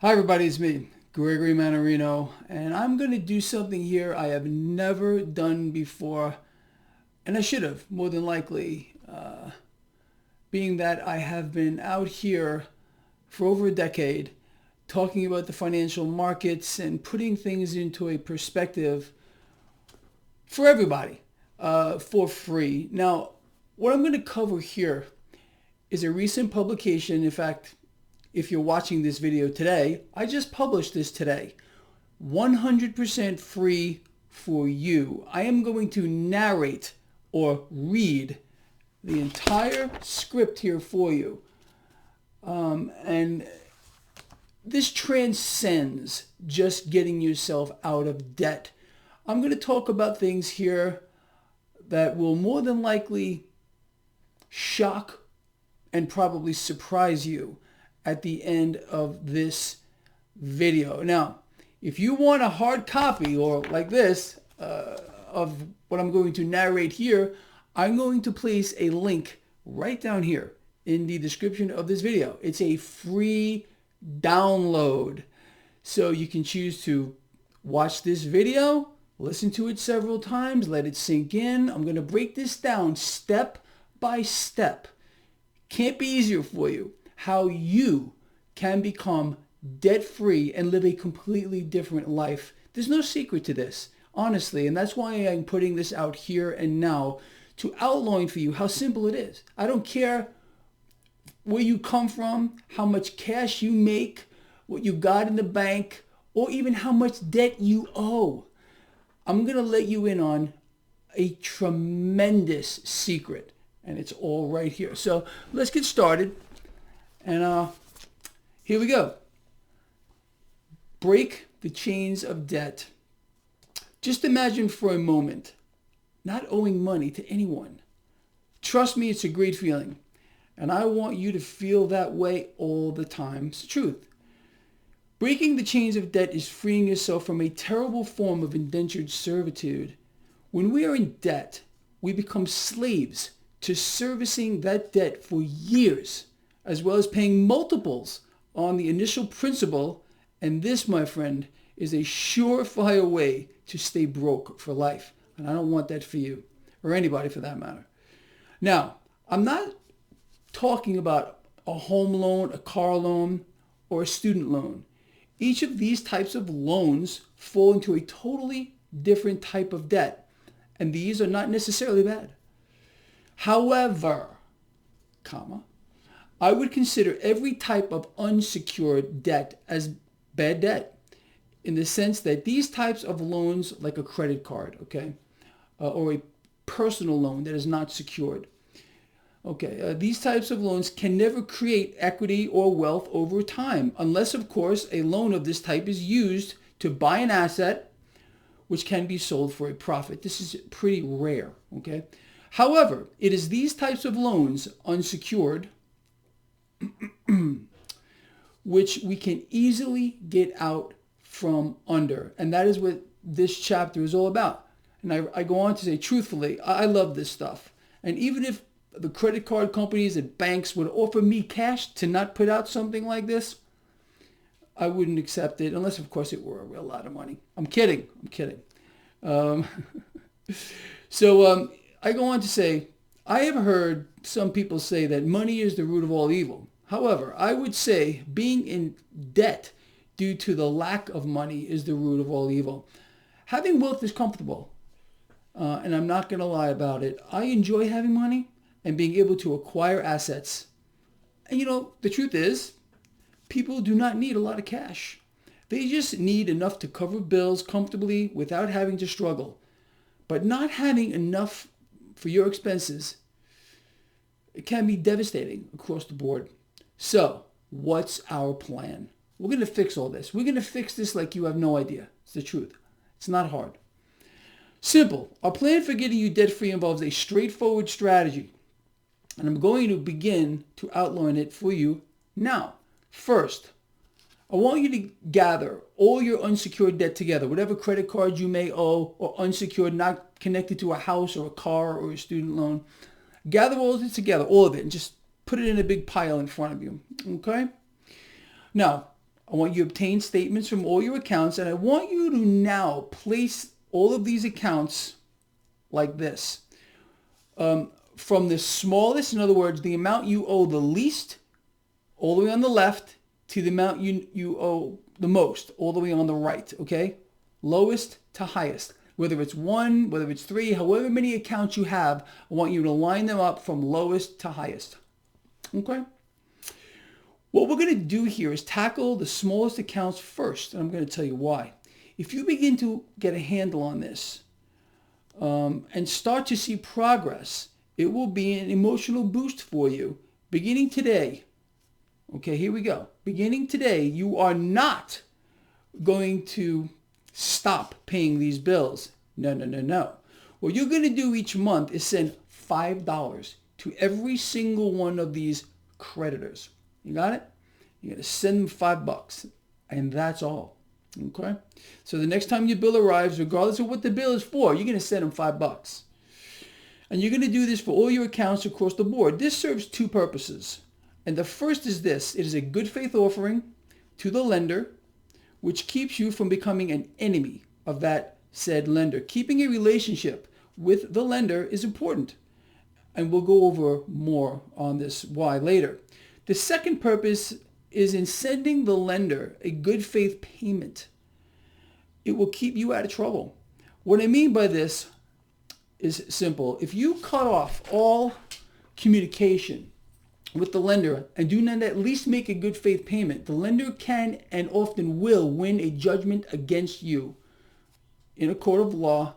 Hi everybody, it's me, Gregory Mannarino, and I'm going to do something here I have never done before, and I should have, more than likely, being that I have been out here for over a decade talking about the financial markets and putting things into a perspective for everybody for free. Now, what I'm going to cover here is a recent publication. In fact, if you're watching this video today, I just published this today. 100% free for you. I am going to narrate or read the entire script here for you. And this transcends just getting yourself out of debt. I'm going to talk about things here that will more than likely shock and probably surprise you at the end of this video. Now, if you want a hard copy or like this of what I'm going to narrate here, I'm going to place a link right down here in the description of this video. It's a free download. So you can choose to watch this video, listen to it several times, let it sink in. I'm going to break this down step by step. Can't be easier for you. How you can become debt-free and live a completely different life. There's no secret to this, honestly, and that's why I'm putting this out here and now to outline for you how simple it is. I don't care where you come from, how much cash you make, what you got in the bank, or even how much debt you owe. I'm going to let you in on a tremendous secret, and it's all right here. So let's get started. And here we go. Break the chains of debt. Just imagine for a moment not owing money to anyone. Trust me, it's a great feeling. And I want you to feel that way all the time. It's the truth. Breaking the chains of debt is freeing yourself from a terrible form of indentured servitude. When we are in debt, we become slaves to servicing that debt for years, as well as paying multiples on the initial principal. And this, my friend, is a surefire way to stay broke for life. And I don't want that for you, or anybody for that matter. Now, I'm not talking about a home loan, a car loan, or a student loan. Each of these types of loans fall into a totally different type of debt, and these are not necessarily bad. However, I would consider every type of unsecured debt as bad debt, in the sense that these types of loans, like a credit card, or a personal loan that is not secured, these types of loans can never create equity or wealth over time, unless, of course, a loan of this type is used to buy an asset which can be sold for a profit. This is pretty rare, However, it is these types of loans, unsecured, which we can easily get out from under. And that is what this chapter is all about. And I go on to say, truthfully, I love this stuff. And even if the credit card companies and banks would offer me cash to not put out something like this, I wouldn't accept it, unless, of course, it were a real lot of money. I'm kidding. So I go on to say, I have heard some people say that money is the root of all evil. However, I would say being in debt due to the lack of money is the root of all evil. Having wealth is comfortable, and I'm not going to lie about it. I enjoy having money and being able to acquire assets. And the truth is, people do not need a lot of cash. They just need enough to cover bills comfortably without having to struggle. But not having enough for your expenses, it can be devastating across the board. So, what's our plan? We're going to fix all this. We're going to fix this like you have no idea. It's the truth. It's not hard. Simple. Our plan for getting you debt-free involves a straightforward strategy. And I'm going to begin to outline it for you now. First, I want you to gather all your unsecured debt together, whatever credit cards you may owe or unsecured, not connected to a house or a car or a student loan. Gather all of it together, all of it, and just put it in a big pile in front of you, okay? Now, I want you to obtain statements from all your accounts, and I want you to now place all of these accounts like this. From the smallest, in other words, the amount you owe the least, all the way on the left, to the amount you owe the most, all the way on the right, okay? Lowest to highest. Whether it's 1, whether it's 3, however many accounts you have, I want you to line them up from lowest to highest, okay? What we're going to do here is tackle the smallest accounts first, and I'm going to tell you why. If you begin to get a handle on this and start to see progress, it will be an emotional boost for you beginning today. Okay, here we go. Beginning today, you are not going to stop paying these bills. No. What you're going to do each month is send $5 to every single one of these creditors. You got it? You're going to send them $5, and that's all. Okay? So the next time your bill arrives, regardless of what the bill is for, you're going to send them $5. And you're going to do this for all your accounts across the board. This serves two purposes. And the first is this. It is a good faith offering to the lender, which keeps you from becoming an enemy of that said lender. Keeping a relationship with the lender is important. And we'll go over more on this why later. The second purpose is in sending the lender a good faith payment. It will keep you out of trouble. What I mean by this is simple. If you cut off all communication with the lender and do not at least make a good faith payment, the lender can and often will win a judgment against you in a court of law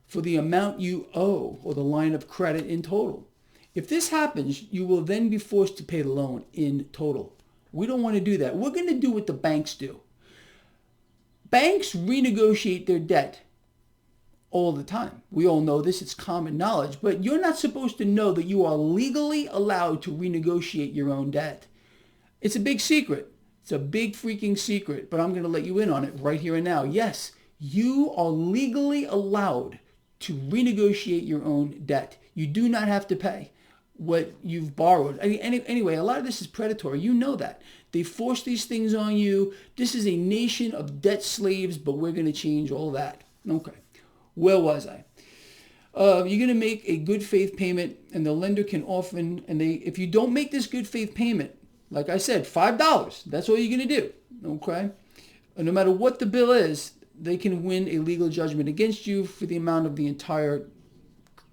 for the amount you owe or the line of credit in total. If this happens, you will then be forced to pay the loan in total. We don't want to do that. We're going to do what the banks do. Banks renegotiate their debt all the time. We all know this. It's common knowledge. But you're not supposed to know that you are legally allowed to renegotiate your own debt. It's a big secret. It's a big freaking secret. But I'm going to let you in on it right here and now. Yes, you are legally allowed to renegotiate your own debt. You do not have to pay what you've borrowed. Anyway, a lot of this is predatory. You know that. They force these things on you. This is a nation of debt slaves, but we're going to change all that. Okay. Where was I? You're going to make a good faith payment, and the lender can often, if you don't make this good faith payment, like I said, $5, that's all you're going to do. Okay? And no matter what the bill is, they can win a legal judgment against you for the amount of the entire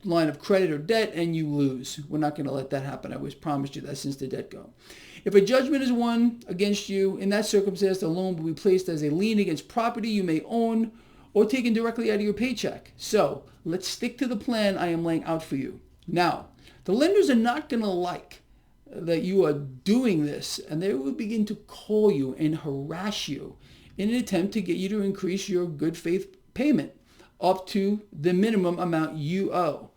line of credit or debt, and you lose. We're not going to let that happen. I always promised you that since the get-go. If a judgment is won against you, in that circumstance, the loan will be placed as a lien against property you may own or taken directly out of your paycheck. So let's stick to the plan I am laying out for you. Now, the lenders are not going to like that you are doing this, and they will begin to call you and harass you in an attempt to get you to increase your good faith payment up to the minimum amount you owe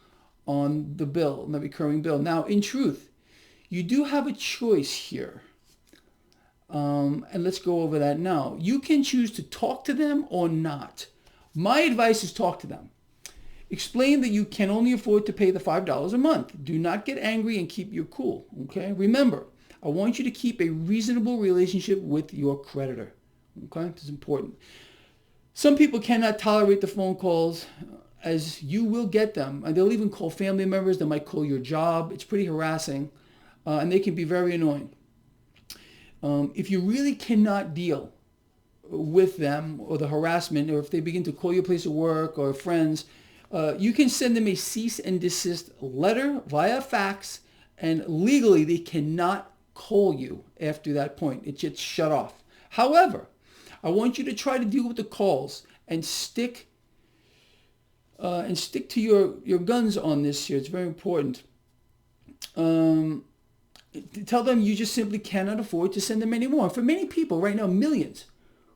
on the bill, on the recurring bill. Now, in truth, you do have a choice here. And let's go over that now. You can choose to talk to them or not. My advice is talk to them. Explain that you can only afford to pay the $5 a month. Do not get angry and keep your cool, okay? Remember, I want you to keep a reasonable relationship with your creditor, okay? This is important. Some people cannot tolerate the phone calls, as you will get them. And they'll even call family members. They might call your job. It's pretty harassing, and they can be very annoying. If you really cannot deal with them or the harassment, or if they begin to call your place of work or friends, you can send them a cease and desist letter via fax, and legally they cannot call you after that point. It gets shut off. However, I want you to try to deal with the calls and stick to your guns on this here. It's very important. Tell them you just simply cannot afford to send them anymore. For many people right now, millions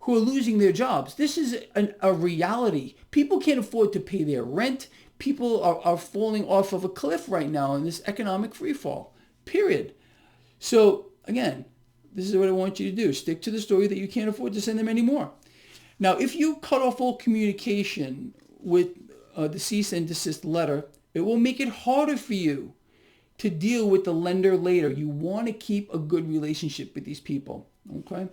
who are losing their jobs, this is a reality. People can't afford to pay their rent. People are falling off of a cliff right now in this economic freefall, period. So again, this is what I want you to do. Stick to the story that you can't afford to send them anymore. Now, if you cut off all communication with the cease and desist letter, it will make it harder for you to deal with the lender later. You want to keep a good relationship with these people, okay?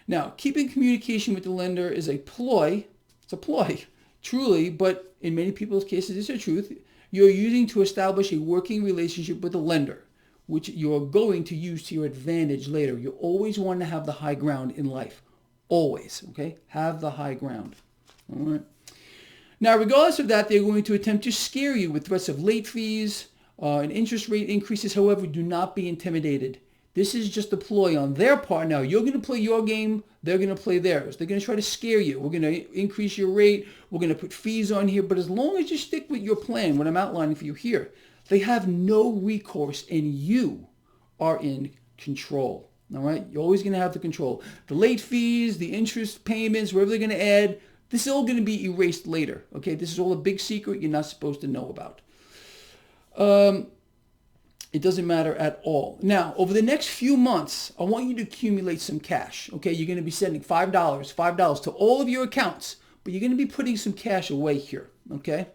Now, keeping communication with the lender is a ploy. It's a ploy, truly, but in many people's cases, it's the truth. You're using to establish a working relationship with the lender, which you're going to use to your advantage later. You always want to have the high ground in life. Always, okay? Have the high ground. All right. Now, regardless of that, they're going to attempt to scare you with threats of late fees and interest rate increases. However, do not be intimidated. This is just a ploy on their part. Now, you're going to play your game. They're going to play theirs. They're going to try to scare you. We're going to increase your rate. We're going to put fees on here. But as long as you stick with your plan, what I'm outlining for you here, they have no recourse and you are in control. All right? You're always going to have the control. The late fees, the interest payments, wherever they're going to add, this is all going to be erased later. Okay? This is all a big secret you're not supposed to know about. It doesn't matter at all. Now, over the next few months, I want you to accumulate some cash. Okay, you're going to be sending $5 to all of your accounts, but you're going to be putting some cash away here. Okay.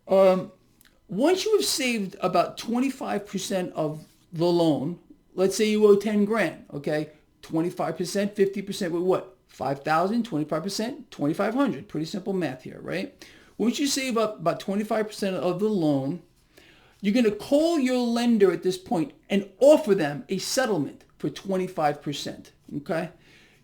Once you have saved about 25% of the loan, let's say you owe 10 grand. Okay, 25%, 50% with what? 5,000, 25%, 2,500. Pretty simple math here, right? Once you save up about 25% of the loan, you're going to call your lender at this point and offer them a settlement for 25%, okay?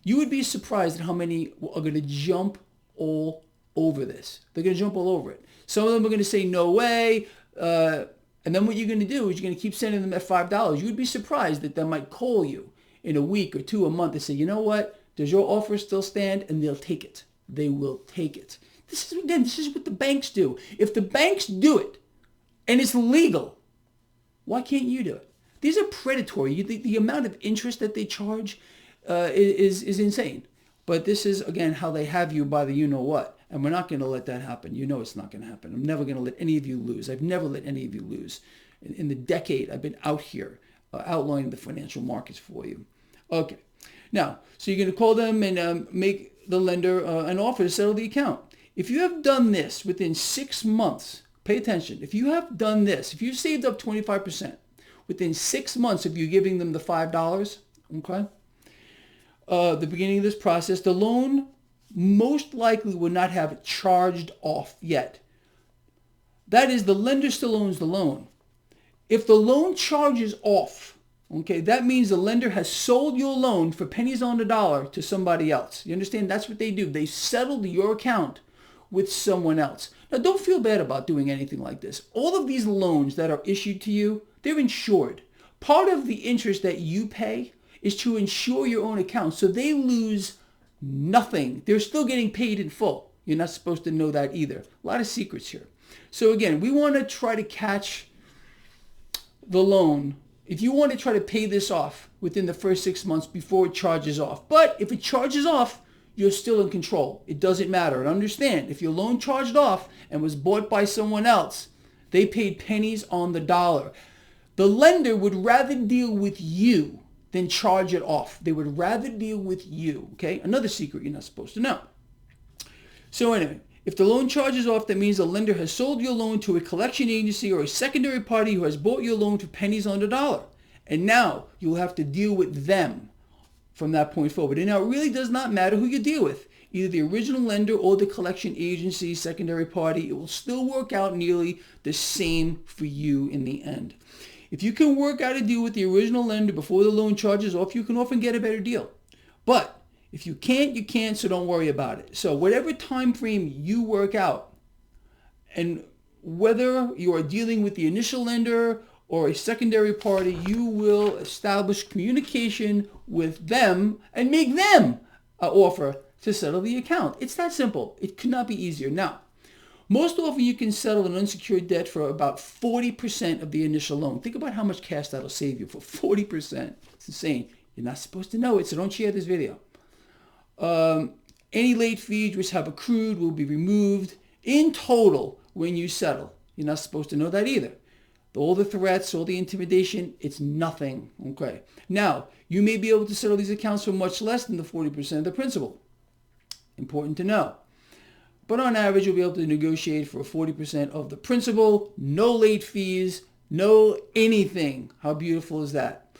You would be surprised at how many are going to jump all over this. They're going to jump all over it. Some of them are going to say, no way. And then what you're going to do is you're going to keep sending them at $5. You would be surprised that they might call you in a week or two, a month, and say, you know what? Does your offer still stand? And they'll take it. They will take it. This is what the banks do. If the banks do it, and it's legal, why can't you do it? These are predatory. The amount of interest that they charge is insane. But this is, again, how they have you by the you-know-what. And we're not going to let that happen. You know it's not going to happen. I'm never going to let any of you lose. I've never let any of you lose. In the decade I've been out here outlining the financial markets for you. Okay. Now, so you're going to call them and make the lender an offer to settle the account. If you have done this within 6 months, pay attention. If you have done this, if you've saved up 25% within 6 months of you giving them the $5, okay, the beginning of this process, the loan most likely will not have charged off yet. That is, the lender still owns the loan. If the loan charges off, okay, that means the lender has sold your loan for pennies on the dollar to somebody else. You understand? That's what they do. They settled your account with someone else. Now, don't feel bad about doing anything like this. All of these loans that are issued to you, they're insured. Part of the interest that you pay is to insure your own account, so they lose nothing. They're still getting paid in full. You're not supposed to know that either. A lot of secrets here. So again, we want to try to catch the loan. If you want to try to pay this off within the first 6 months before it charges off. But if it charges off, you're still in control. It doesn't matter. And understand, if your loan charged off and was bought by someone else, they paid pennies on the dollar. The lender would rather deal with you than charge it off. They would rather deal with you, okay? Another secret you're not supposed to know. So anyway, if the loan charges off, that means the lender has sold your loan to a collection agency or a secondary party who has bought your loan for pennies on the dollar. And now you'll have to deal with them from that point forward. And now it really does not matter who you deal with, either the original lender or the collection agency, secondary party. It will still work out nearly the same for you in the end. If you can work out a deal with the original lender before the loan charges off, you can often get a better deal. But if you can't, you can't, so don't worry about it. So whatever time frame you work out, and whether you are dealing with the initial lender or a secondary party, you will establish communication with them and make them an offer to settle the account. It's that simple. It could not be easier. Now, most often you can settle an unsecured debt for about 40% of the initial loan. Think about how much cash that'll save you for 40%. It's insane. You're not supposed to know it, so don't share this video. Any late fees which have accrued will be removed in total when you settle. You're not supposed to know that either. All the threats, all the intimidation, it's nothing. Okay. Now, you may be able to settle these accounts for much less than the 40% of the principal. Important to know. But on average, you'll be able to negotiate for 40% of the principal, no late fees, no anything. How beautiful is that?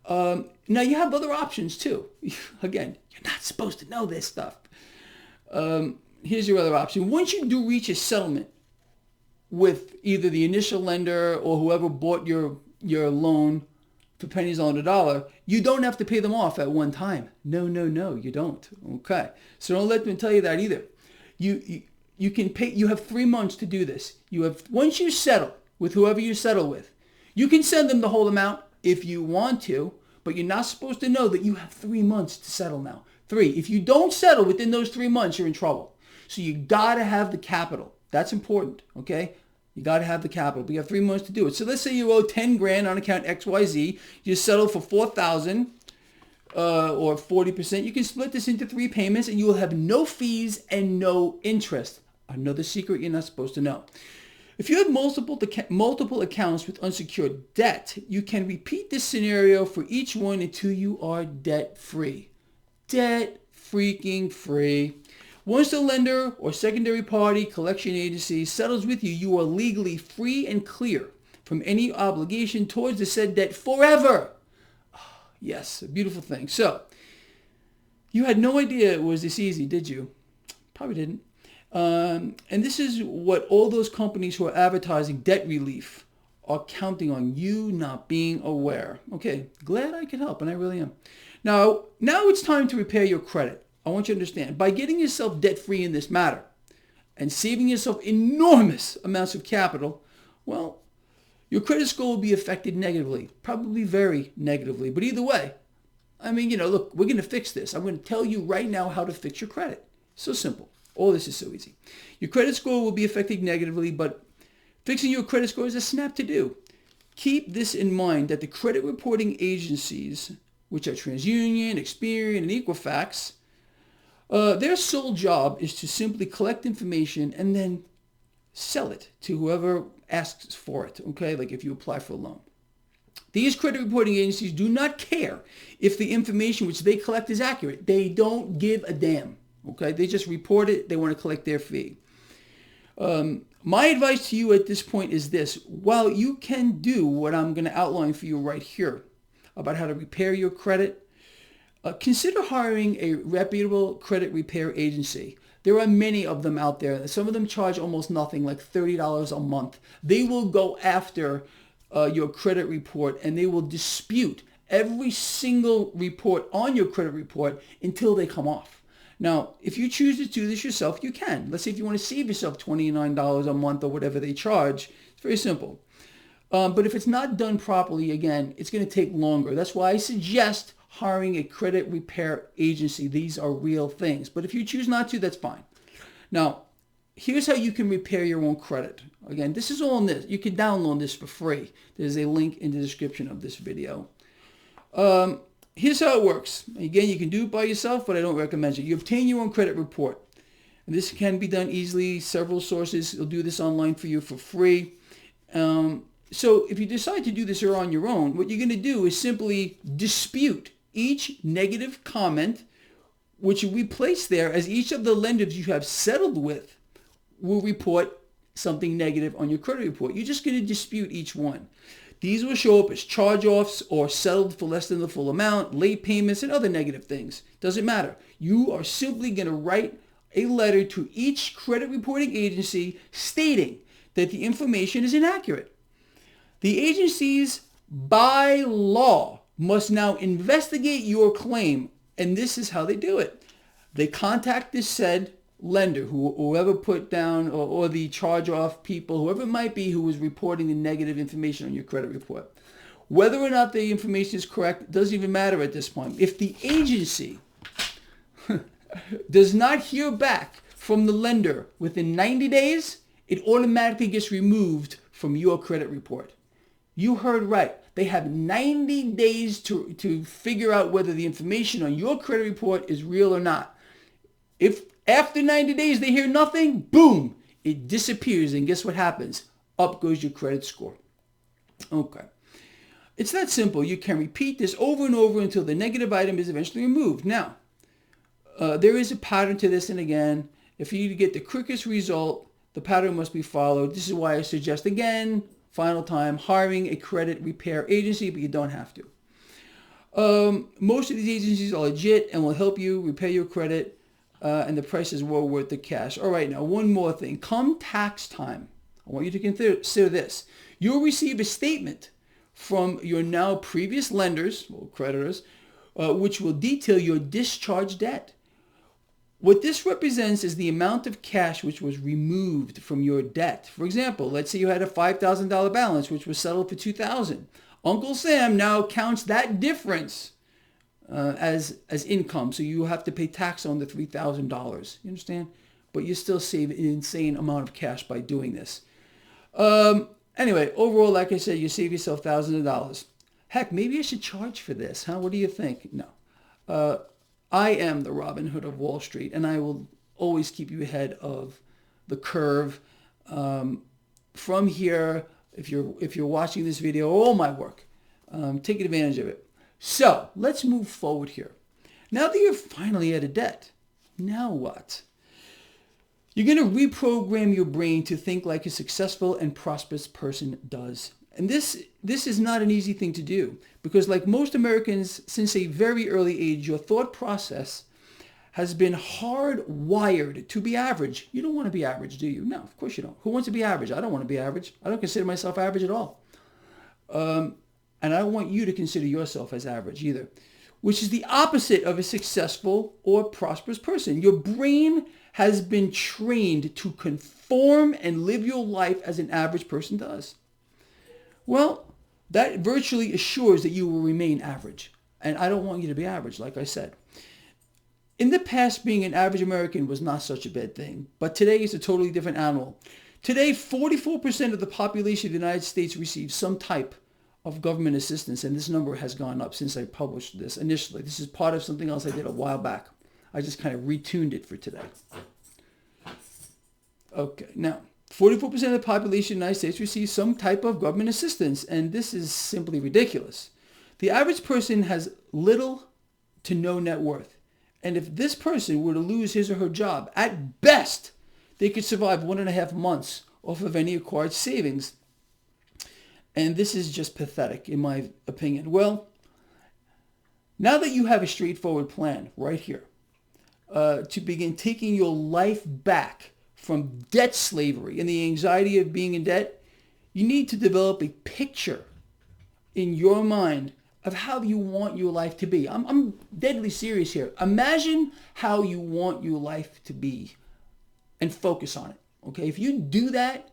Now you have other options too. Again, you're not supposed to know this stuff. Here's your other option. Once you do reach a settlement with either the initial lender or whoever bought your loan for pennies on the dollar, you don't have to pay them off at one time. No, you don't. Okay. So don't let them tell you that either. You can pay. You have 3 months to do this. Once you settle with whoever you settle with, you can send them the whole amount if you want to, but you're not supposed to know that you have 3 months to settle now. 3. If you don't settle within those 3 months, you're in trouble. So you gotta have the capital. That's important, okay? You gotta have the capital, but you have 3 months to do it. So let's say you owe 10 grand on account XYZ. You settle for 4,000 or 40%. You can split this into 3 payments, and you will have no fees and no interest. Another secret you're not supposed to know. If you have multiple accounts with unsecured debt, you can repeat this scenario for each one until you are debt-free. Debt-freaking-free. Once the lender or secondary party collection agency settles with you, you are legally free and clear from any obligation towards the said debt forever. Oh, yes, a beautiful thing. So, you had no idea it was this easy, did you? Probably didn't. And this is what all those companies who are advertising debt relief are counting on, you not being aware. Okay, glad I could help, and I really am. Now it's time to repair your credit. I want you to understand, by getting yourself debt-free in this matter and saving yourself enormous amounts of capital, well, your credit score will be affected negatively, probably very negatively. But either way, I mean, look, we're going to fix this. I'm going to tell you right now how to fix your credit. So simple. All this is so easy. Your credit score will be affected negatively, but fixing your credit score is a snap to do. Keep this in mind that the credit reporting agencies, which are TransUnion, Experian, and Equifax, their sole job is to simply collect information and then sell it to whoever asks for it, okay? Like if you apply for a loan. These credit reporting agencies do not care if the information which they collect is accurate. They don't give a damn, okay? They just report it. They want to collect their fee. My advice to you at this point is this. While you can do what I'm going to outline for you right here about how to repair your credit, consider hiring a reputable credit repair agency. There are many of them out there. Some of them charge almost nothing, like $30 a month. They will go after your credit report, and they will dispute every single report on your credit report until they come off. Now, if you choose to do this yourself, you can. Let's say if you want to save yourself $29 a month or whatever they charge, it's very simple. But if it's not done properly, again, it's going to take longer. That's why I suggest hiring a credit repair agency. These are real things. But if you choose not to, that's fine. Now, here's how you can repair your own credit. Again, this is all in this. You can download this for free. There's a link in the description of this video. Here's how it works. Again, you can do it by yourself, but I don't recommend it. You obtain your own credit report. And this can be done easily. Several sources will do this online for you for free. So if you decide to do this on your own, what you're going to do is simply dispute each negative comment which we place there, as each of the lenders you have settled with will report something negative on your credit report. You're just going to dispute each one. These will show up as charge-offs or settled for less than the full amount, late payments, and other negative things. Doesn't matter. You are simply going to write a letter to each credit reporting agency stating that the information is inaccurate. The agencies, by law, must now investigate your claim, and this is how they do it. They contact this said lender, whoever put down, or the charge-off people, whoever it might be who was reporting the negative information on your credit report. Whether or not the information is correct doesn't even matter at this point. If the agency does not hear back from the lender within 90 days, it automatically gets removed from your credit report. You heard right. They have 90 days to figure out whether the information on your credit report is real or not. If after 90 days they hear nothing, boom, it disappears. And guess what happens? Up goes your credit score. Okay. It's that simple. You can repeat this over and over until the negative item is eventually removed. Now, there is a pattern to this. And again, if you get the quickest result, the pattern must be followed. This is why I suggest, again, final time, hiring a credit repair agency, but you don't have to. Most of these agencies are legit and will help you repay your credit, and the price is well worth the cash. All right, now one more thing. Come tax time, I want you to consider this. You'll receive a statement from your now previous lenders, or creditors, which will detail your discharge debt. What this represents is the amount of cash which was removed from your debt. For example, let's say you had a $5,000 balance which was settled for $2,000. Uncle Sam now counts that difference as income, so you have to pay tax on the $3,000. You understand? But you still save an insane amount of cash by doing this. Anyway, overall, like I said, you save yourself thousands of dollars. Heck, maybe I should charge for this, huh? What do you think? No. I am the Robin Hood of Wall Street, and I will always keep you ahead of the curve. From here, if you're watching this video, all my work, take advantage of it. So let's move forward here. Now that you're finally out of debt, now what? You're going to reprogram your brain to think like a successful and prosperous person does. And this is not an easy thing to do, because like most Americans, since a very early age, your thought process has been hardwired to be average. You don't want to be average, do you? No, of course you don't. Who wants to be average? I don't want to be average. I don't consider myself average at all. And I don't want you to consider yourself as average either, which is the opposite of a successful or prosperous person. Your brain has been trained to conform and live your life as an average person does. Well, that virtually assures that you will remain average. And I don't want you to be average, like I said. In the past, being an average American was not such a bad thing, but today is a totally different animal. Today, 44% of the population of the United States receives some type of government assistance, and this number has gone up since I published this initially. This is part of something else I did a while back. I just kind of retuned it for today. Okay, now, 44% of the population of the United States receives some type of government assistance, and this is simply ridiculous. The average person has little to no net worth. And if this person were to lose his or her job, at best, they could survive 1.5 months off of any acquired savings. And this is just pathetic, in my opinion. Well, now that you have a straightforward plan right here to begin taking your life back from debt slavery and the anxiety of being in debt, you need to develop a picture in your mind of how you want your life to be. I'm deadly serious here. Imagine how you want your life to be and focus on it. Okay? If you do that,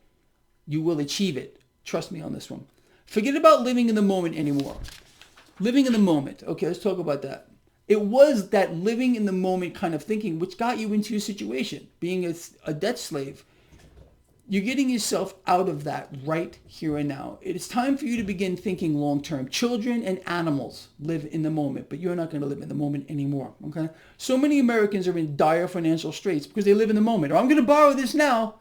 you will achieve it. Trust me on this one. Forget about living in the moment anymore. Living in the moment. Okay, let's talk about that. It was that living in the moment kind of thinking which got you into your situation, being a debt slave. You're getting yourself out of that right here and now. It is time for you to begin thinking long-term. Children and animals live in the moment, but you're not going to live in the moment anymore, okay? So many Americans are in dire financial straits because they live in the moment. Or I'm going to borrow this now.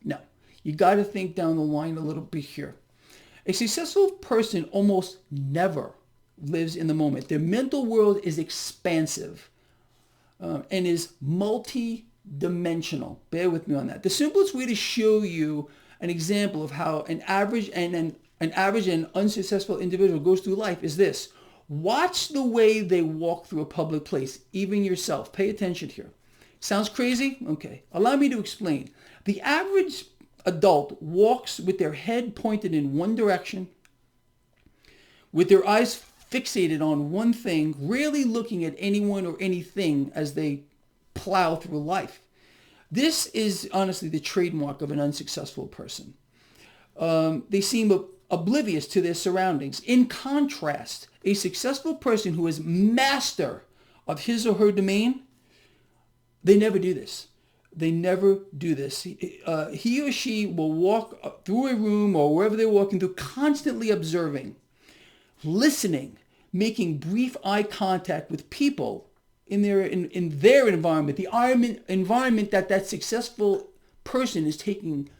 No, you got to think down the line a little bit here. A successful person almost never lives in the moment. Their mental world is expansive and is multi-dimensional. Bear with me on that. The simplest way to show you an example of how an average and unsuccessful individual goes through life is this. Watch the way they walk through a public place, even yourself. Pay attention here. Sounds crazy? Okay. Allow me to explain. The average adult walks with their head pointed in one direction, with their eyes fixated on one thing, rarely looking at anyone or anything as they plow through life. This is honestly the trademark of an unsuccessful person. They seem oblivious to their surroundings. In contrast, a successful person who is master of his or her domain, they never do this. They never do this. He or she will walk through a room or wherever they're walking through, constantly observing, listening, making brief eye contact with people in their environment, the environment that successful person is taking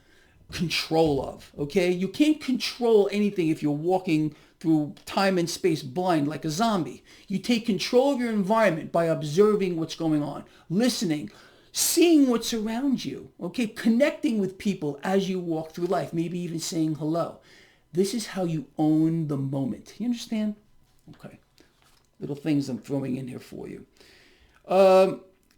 control of, okay? You can't control anything if you're walking through time and space blind like a zombie. You take control of your environment by observing what's going on, listening, seeing what's around you, okay? Connecting with people as you walk through life, maybe even saying hello. This is how you own the moment. You understand? Okay. little things I'm throwing in here for you.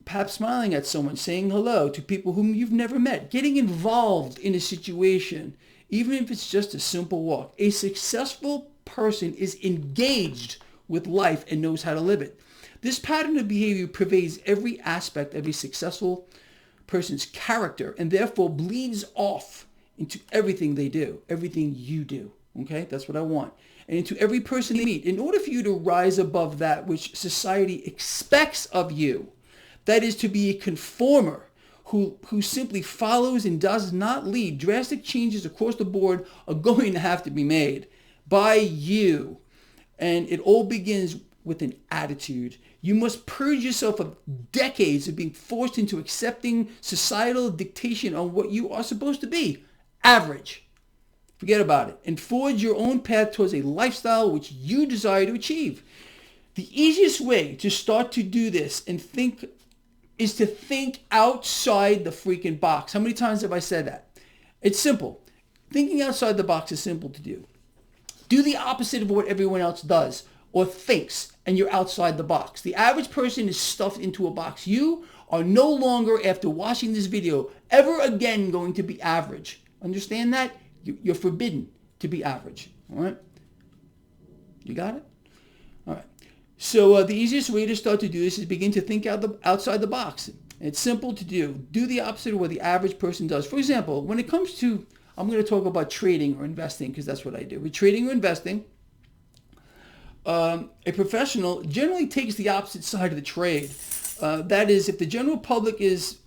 Perhaps smiling at someone, saying hello to people whom you've never met, getting involved in a situation, even if it's just a simple walk. A successful person is engaged with life and knows how to live it. This pattern of behavior pervades every aspect of a successful person's character and therefore bleeds off into everything they do, everything you do. Okay, that's what I want. And into every person they meet. In order for you to rise above that which society expects of you, that is to be a conformer who simply follows and does not lead, drastic changes across the board are going to have to be made by you. And it all begins with an attitude. You must purge yourself of decades of being forced into accepting societal dictation on what you are supposed to be. Average. Forget about it. And forge your own path towards a lifestyle which you desire to achieve. The easiest way to start to do this and think is to think outside the freaking box. How many times have I said that? It's simple. Thinking outside the box is simple to do. Do the opposite of what everyone else does or thinks, and you're outside the box. The average person is stuffed into a box. You are no longer, after watching this video, ever again going to be average. Understand that? You're forbidden to be average. All right? You got it? All right. So the easiest way to start to do this is begin to think outside the box. It's simple to do. Do the opposite of what the average person does. For example, when it comes to, I'm going to talk about trading or investing because that's what I do. With trading or investing, a professional generally takes the opposite side of the trade. That is, if the general public is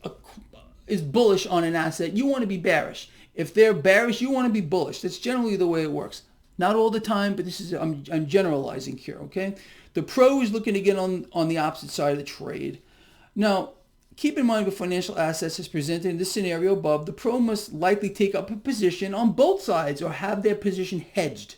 bullish on an asset, you want to be bearish. If they're bearish, you want to be bullish. That's generally the way it works. Not all the time, but this is I'm generalizing here, okay? The pro is looking to get on the opposite side of the trade. Now, keep in mind with financial assets as presented in this scenario above, the pro must likely take up a position on both sides or have their position hedged.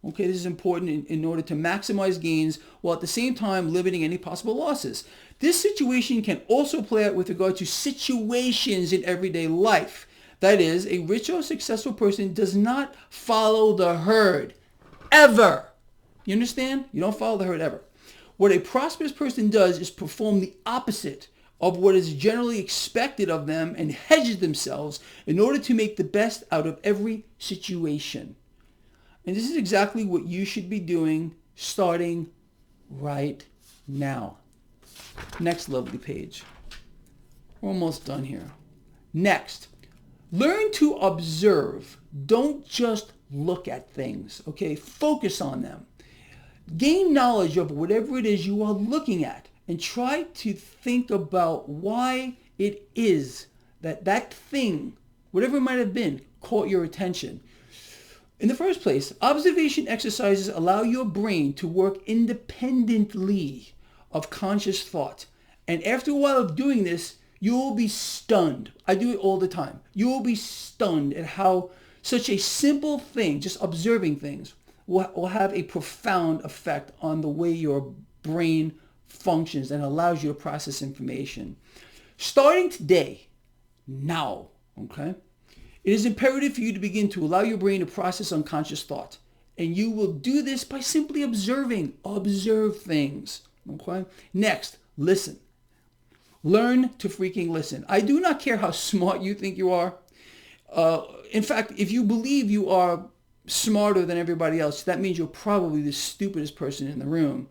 Okay, this is important in order to maximize gains while at the same time limiting any possible losses. This situation can also play out with regard to situations in everyday life. That is, a rich or successful person does not follow the herd, ever. You understand? You don't follow the herd ever. What a prosperous person does is perform the opposite of what is generally expected of them and hedges themselves in order to make the best out of every situation. And this is exactly what you should be doing starting right now. Next lovely page. We're almost done here. Next, learn to observe. Don't just look at things, okay? Focus on them. Gain knowledge of whatever it is you are looking at and try to think about why it is that that thing, whatever it might have been, caught your attention. In the first place, observation exercises allow your brain to work independently of conscious thought. And after a while of doing this, you will be stunned. I do it all the time. You will be stunned at how such a simple thing, just observing things, will have a profound effect on the way your brain functions and allows you to process information. Starting today, now, okay? It is imperative for you to begin to allow your brain to process unconscious thought. And you will do this by simply observing. Observe things, okay? Next, listen. Learn to freaking listen. I do not care how smart you think you are. In fact, if you believe you are smarter than everybody else, that means you're probably the stupidest person in the room.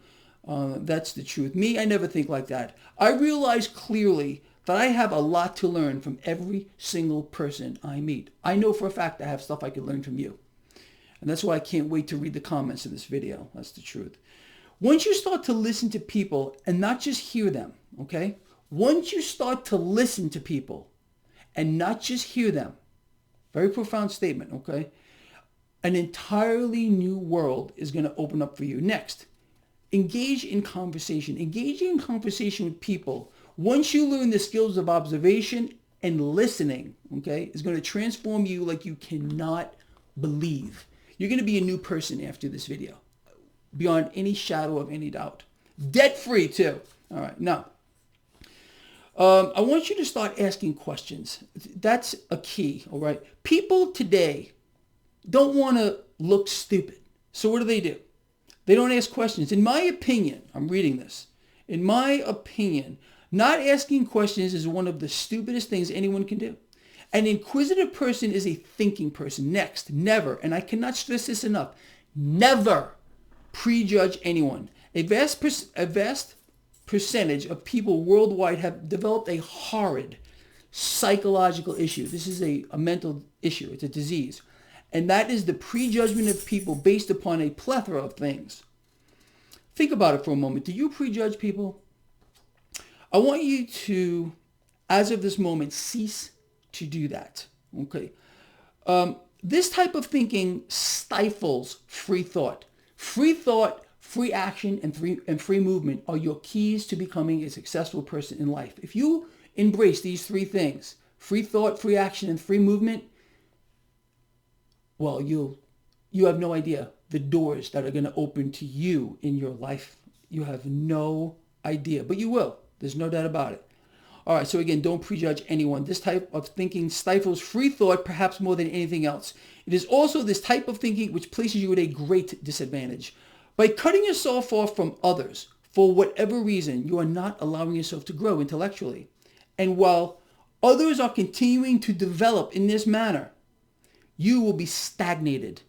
That's the truth. Me, I never think like that. I realize clearly that I have a lot to learn from every single person I meet. I know for a fact I have stuff I can learn from you. And that's why I can't wait to read the comments of this video. That's the truth. Once you start to listen to people and not just hear them, okay? Once you start to listen to people and not just hear them, very profound statement, okay? An entirely new world is going to open up for you. Next, engage in conversation. Engaging in conversation with people, once you learn the skills of observation and listening, okay, is going to transform you like you cannot believe. You're going to be a new person after this video, beyond any shadow of any doubt. Debt-free too. All right, now, I want you to start asking questions. That's a key, all right? People today don't want to look stupid. So what do? They don't ask questions. In my opinion, I'm reading this. In my opinion, not asking questions is one of the stupidest things anyone can do. An inquisitive person is a thinking person. Next, never, and I cannot stress this enough, never prejudge anyone. A vast percentage of people worldwide have developed a horrid psychological issue. This is a mental issue. It's a disease. And that is the prejudgment of people based upon a plethora of things. Think about it for a moment. Do you prejudge people? I want you to, as of this moment, cease to do that. Okay. This type of thinking stifles free thought. Free thought, free action, and free movement are your keys to becoming a successful person in life. If you embrace these three things, free thought, free action, and free movement, well, you have no idea the doors that are going to open to you in your life. You have no idea, but you will. There's no doubt about it. All right, so again, don't prejudge anyone. This type of thinking stifles free thought perhaps more than anything else. It is also this type of thinking which places you at a great disadvantage. By cutting yourself off from others, for whatever reason, you are not allowing yourself to grow intellectually. And while others are continuing to develop in this manner, you will be stagnated.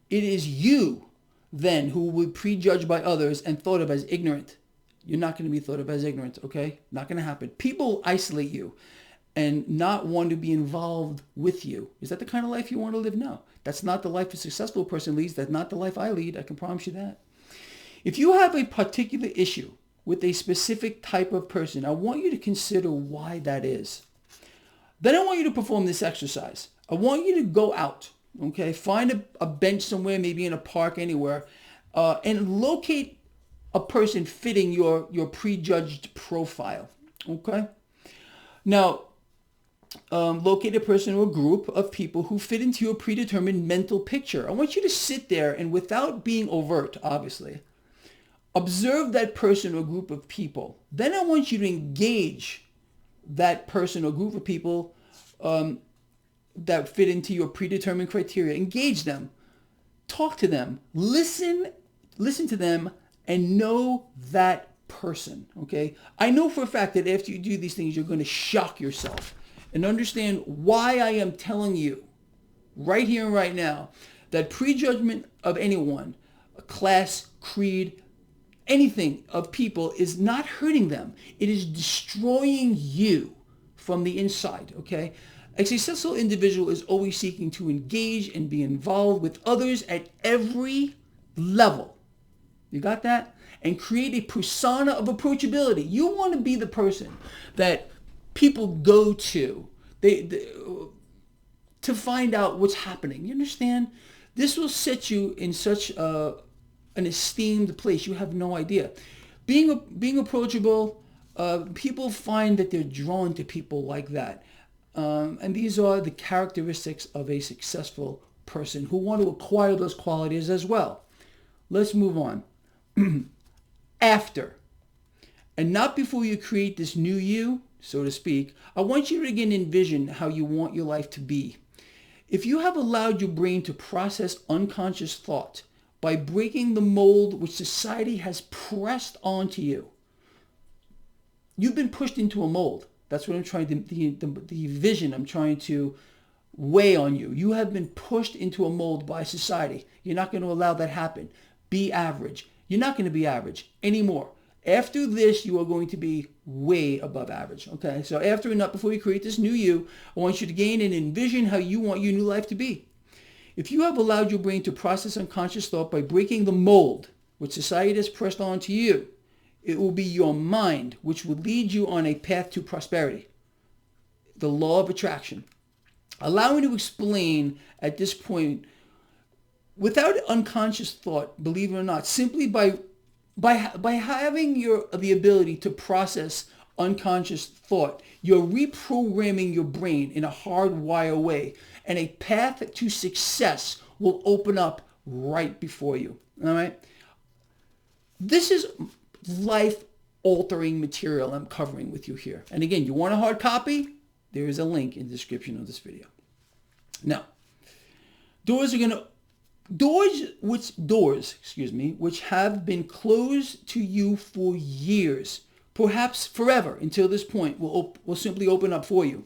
It is you, then, who will be prejudged by others and thought of as ignorant. You're not going to be thought of as ignorant, okay? Not going to happen. People isolate you and not want to be involved with you. Is that the kind of life you want to live? No. That's not the life a successful person leads. That's not the life I lead. I can promise you that. If you have a particular issue with a specific type of person, I want you to consider why that is. Then I want you to perform this exercise. I want you to go out, okay? Find a bench somewhere, maybe in a park, anywhere, and locate a person fitting your prejudged profile, okay? Now, locate a person or a group of people who fit into your predetermined mental picture. I want you to sit there and, without being overt, obviously, observe that person or group of people. Then I want you to engage that person or group of people that fit into your predetermined criteria. Engage them. Talk to them. Listen to them and know that person, okay? I know for a fact that after you do these things, you're going to shock yourself and understand why I am telling you right here and right now that prejudgment of anyone, a class, creed, anything of people is not hurting them. It is destroying you from the inside, okay? A successful individual is always seeking to engage and be involved with others at every level. You got that? And create a persona of approachability. You want to be the person that people go to to find out what's happening. You understand? This will set you in such an esteemed place. You have no idea. Being approachable, people find that they're drawn to people like that. And these are the characteristics of a successful person who want to acquire those qualities as well. Let's move on. After, and not before you create this new you, so to speak, I want you to again envision how you want your life to be. If you have allowed your brain to process unconscious thought by breaking the mold which society has pressed onto you, you've been pushed into a mold. That's what I'm trying to, the vision I'm trying to weigh on you. You have been pushed into a mold by society. You're not going to allow that happen. Be average. You're not going to be average anymore. After this, you are going to be way above average. Okay, so after and not before you create this new you, I want you to gain and envision how you want your new life to be. If you have allowed your brain to process unconscious thought by breaking the mold which society has pressed onto you, it will be your mind which will lead you on a path to prosperity. The law of attraction. Allow me to explain at this point, without unconscious thought, believe it or not, simply by having the ability to process unconscious thought, you're reprogramming your brain in a hardwire way, and a path to success will open up right before you. All right? This is life-altering material I'm covering with you here. And again, you want a hard copy? There is a link in the description of this video. Now, doors are going to which have been closed to you for years, perhaps forever until this point, will simply open up for you.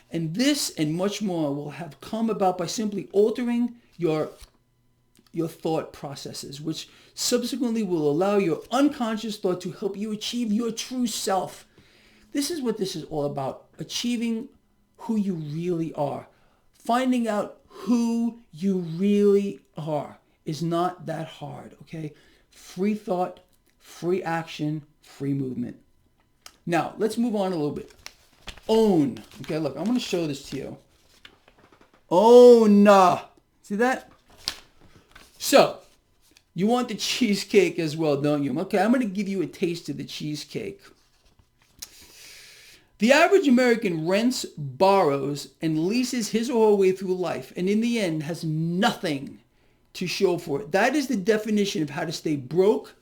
And this and much more will have come about by simply altering your thought processes, which subsequently will allow your unconscious thought to help you achieve your true self. This is what this is all about, achieving who you really are. Finding out who you really are is not that hard, okay? Free thought, free action, free movement. Now, let's move on a little bit. Own. Okay, look, I'm going to show this to you. Own. See that? So, you want the cheesecake as well, don't you? Okay, I'm going to give you a taste of the cheesecake. The average American rents, borrows, and leases his or her way through life, and in the end has nothing to show for it. That is the definition of how to stay broke,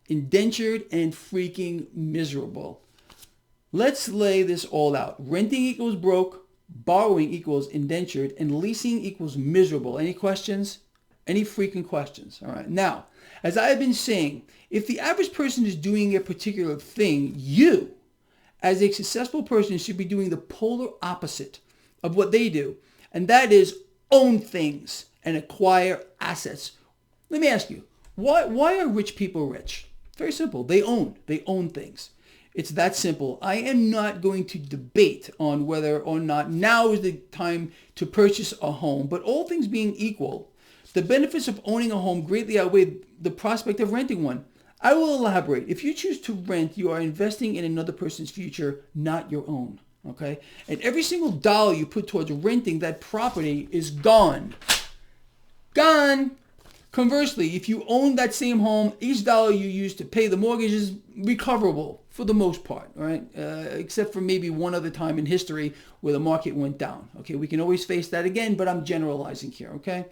indentured, and freaking miserable. Let's lay this all out. Renting equals broke, borrowing equals indentured, and leasing equals miserable. Any questions? Any freaking questions? All right. Now, as I have been saying, if the average person is doing a particular thing, you, as a successful person, should be doing the polar opposite of what they do. And that is own things and acquire assets. Let me ask you, why are rich people rich? Very simple. They own things. It's that simple. I am not going to debate on whether or not now is the time to purchase a home, but all things being equal, the benefits of owning a home greatly outweigh the prospect of renting one. I will elaborate. If you choose to rent, you are investing in another person's future, not your own. Okay? And every single dollar you put towards renting that property is gone. Gone. Conversely, if you own that same home, each dollar you use to pay the mortgage is recoverable for the most part, all right? Except for maybe one other time in history where the market went down. Okay, we can always face that again, but I'm generalizing here, okay?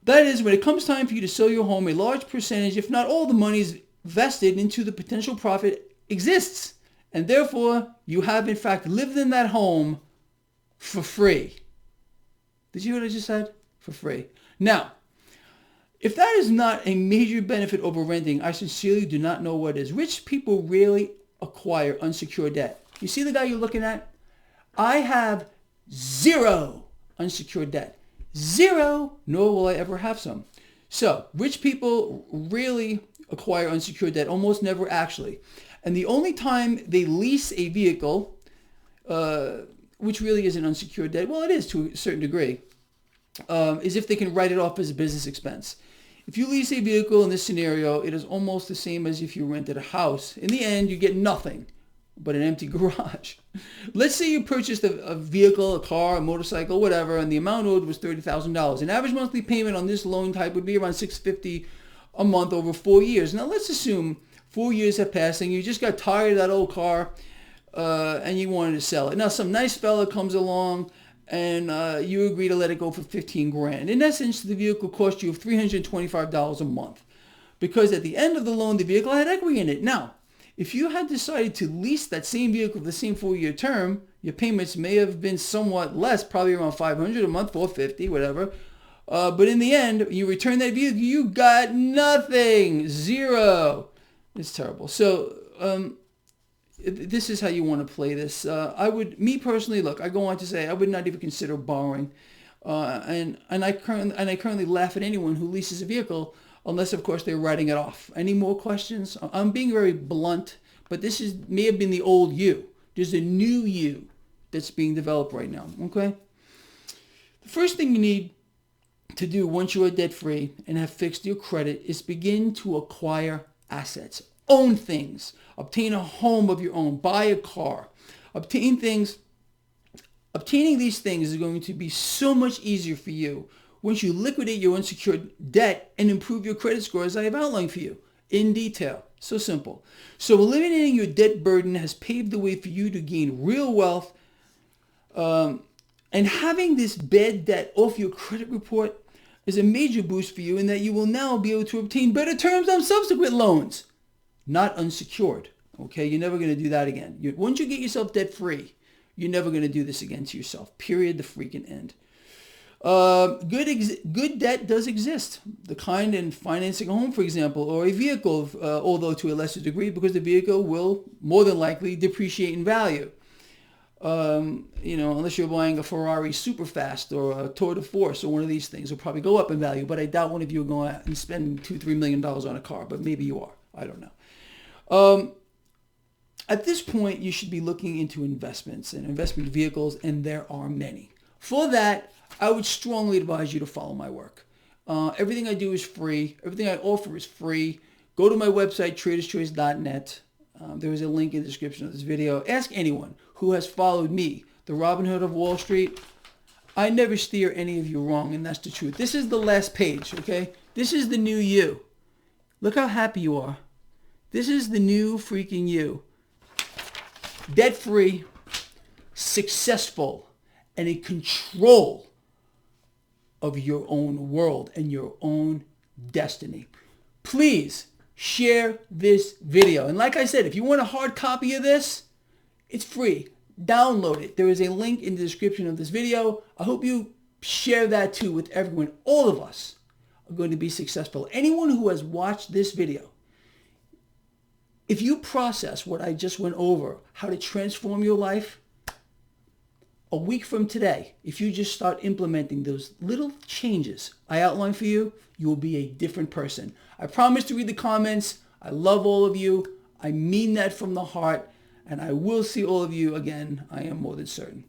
That is, when it comes time for you to sell your home, a large percentage, if not all the money is vested into the potential profit exists. And therefore, you have in fact lived in that home for free. Did you hear what I just said? For free. Now, if that is not a major benefit over renting, I sincerely do not know what is. Rich people rarely acquire unsecured debt. You see the guy you're looking at? I have zero unsecured debt. Zero, nor will I ever have some. So, rich people rarely acquire unsecured debt, almost never actually. And the only time they lease a vehicle, which really isn't unsecured debt, well, it is to a certain degree, is if they can write it off as a business expense. If you lease a vehicle in this scenario, it is almost the same as if you rented a house. In the end, you get nothing but an empty garage. Let's say you purchased a vehicle, a car, a motorcycle, whatever, and the amount owed was $30,000. An average monthly payment on this loan type would be around $650 a month over 4 years. Now, let's assume 4 years have passed and you just got tired of that old car and you wanted to sell it. Now, some nice fella comes along and you agree to let it go for $15,000. In essence, the vehicle cost you $325 a month because at the end of the loan, the vehicle had equity in it. Now, if you had decided to lease that same vehicle for the same 4-year term, your payments may have been somewhat less, probably around $500 a month, $450, whatever. But in the end, you return that vehicle, you got nothing, zero. It's terrible. So this is how you want to play this. Me personally, look, I go on to say I would not even consider borrowing, and I currently laugh at anyone who leases a vehicle, unless of course they're writing it off. Any more questions? I'm being very blunt, but this may have been the old you. There's a new you that's being developed right now. Okay. The first thing you need to do once you are debt free and have fixed your credit is begin to acquire assets. Own things. Obtain a home of your own. Buy a car. Obtaining these things is going to be so much easier for you once you liquidate your unsecured debt and improve your credit score, as I have outlined for you in detail. So simple. So eliminating your debt burden has paved the way for you to gain real wealth. And having this bad debt off your credit report is a major boost for you in that you will now be able to obtain better terms on subsequent loans. Not unsecured. Okay, you're never going to do that again. Once you get yourself debt free, you're never going to do this again to yourself. Period. The freaking end. Good debt does exist. The kind in financing a home, for example, or a vehicle, although to a lesser degree, because the vehicle will more than likely depreciate in value. Unless you're buying a Ferrari Superfast or a Tour de Force or one of these things, will probably go up in value. But I doubt one of you are going out and spend $2-3 million on a car. But maybe you are. I don't know. At this point, you should be looking into investments and investment vehicles, and there are many. For that, I would strongly advise you to follow my work. Everything I do is free. Everything I offer is free. Go to my website, traderschoice.net. There is a link in the description of this video. Ask anyone who has followed me, the Robin Hood of Wall Street. I never steer any of you wrong, and that's the truth. This is the last page, okay? This is the new you. Look how happy you are. This is the new freaking you. Debt-free, successful, and in control of your own world and your own destiny. Please share this video. And like I said, if you want a hard copy of this, it's free. Download it. There is a link in the description of this video. I hope you share that too with everyone. All of us are going to be successful. Anyone who has watched this video, if you process what I just went over, how to transform your life, a week from today, if you just start implementing those little changes I outlined for you, you will be a different person. I promise to read the comments. I love all of you. I mean that from the heart. And I will see all of you again. I am more than certain.